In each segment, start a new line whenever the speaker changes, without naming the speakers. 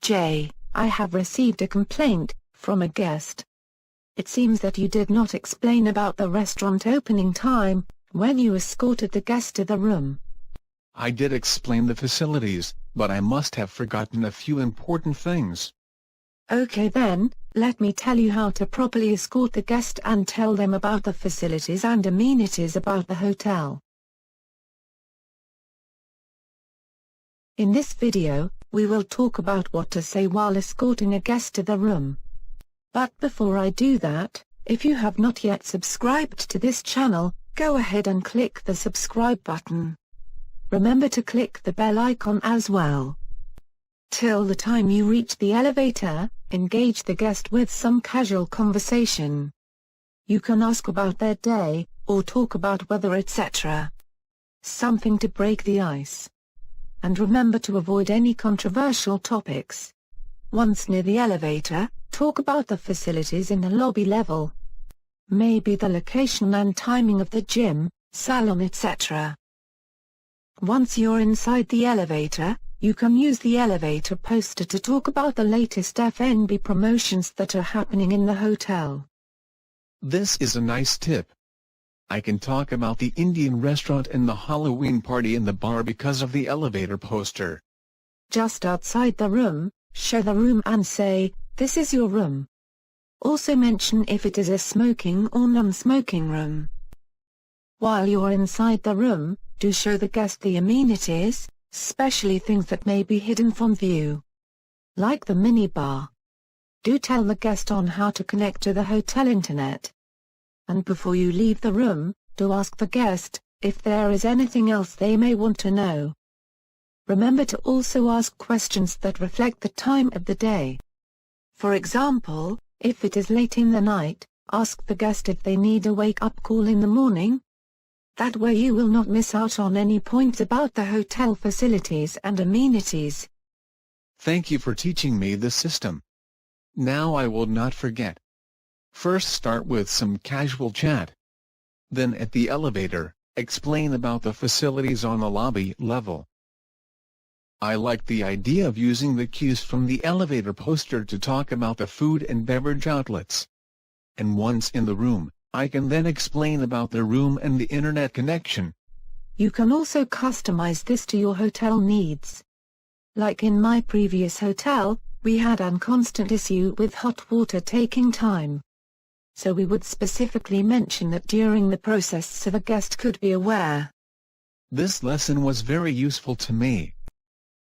J. I have received a complaint from a guest. It seems that you did not explain about the restaurant opening time when you escorted the guest to the room.
I did explain the facilities, but I must have forgotten a few important things.
Okay then, let me tell you how to properly escort the guest and tell them about the facilities and amenities about the hotel. In this video, we will talk about what to say while escorting a guest to the room. But before I do that, if you have not yet subscribed to this channel, go ahead and click the subscribe button. Remember to click the bell icon as well. Till the time you reach the elevator, engage the guest with some casual conversation. You can ask about their day, or talk about weather, etc. Something to break the ice. And remember to avoid any controversial topics. Once near the elevator, talk about the facilities in the lobby level. Maybe the location and timing of the gym, salon, etc. Once you're inside the elevator, you can use the elevator poster to talk about the latest F&B promotions that are happening in the hotel.
This is a nice tip. I can talk about the Indian restaurant and the Halloween party in the bar because of the elevator poster.
Just outside the room, show the room and say, "This is your room." Also mention if it is a smoking or non-smoking room. While you are inside the room, do show the guest the amenities, especially things that may be hidden from view. Like the minibar. Do tell the guest on how to connect to the hotel internet. And before you leave the room, do ask the guest if there is anything else they may want to know. Remember to also ask questions that reflect the time of the day. For example, if it is late in the night, ask the guest if they need a wake-up call in the morning. That way you will not miss out on any points about the hotel facilities and amenities.
Thank you for teaching me this system. Now I will not forget. First start with some casual chat. Then at the elevator, explain about the facilities on the lobby level. I like the idea of using the cues from the elevator poster to talk about the food and beverage outlets. And once in the room, I can then explain about the room and the internet connection.
You can also customize this to your hotel needs. Like in my previous hotel, we had a constant issue with hot water taking time. So we would specifically mention that during the process so the guest could be aware.
This lesson was very useful to me.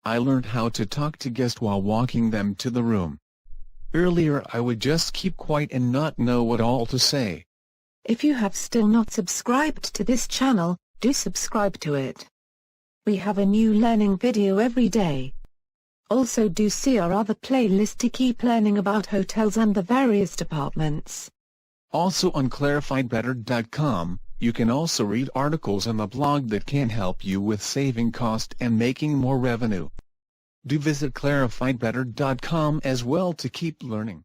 I learned how to talk to guests while walking them to the room. Earlier I would just keep quiet and not know what all to say.
If you have still not subscribed to this channel, do subscribe to it. We have a new learning video every day. Also do see our other playlist to keep learning about hotels and the various departments.
Also on clarifiedbetter.com, you can also read articles on the blog that can help you with saving cost and making more revenue. Do visit clarifiedbetter.com as well to keep learning.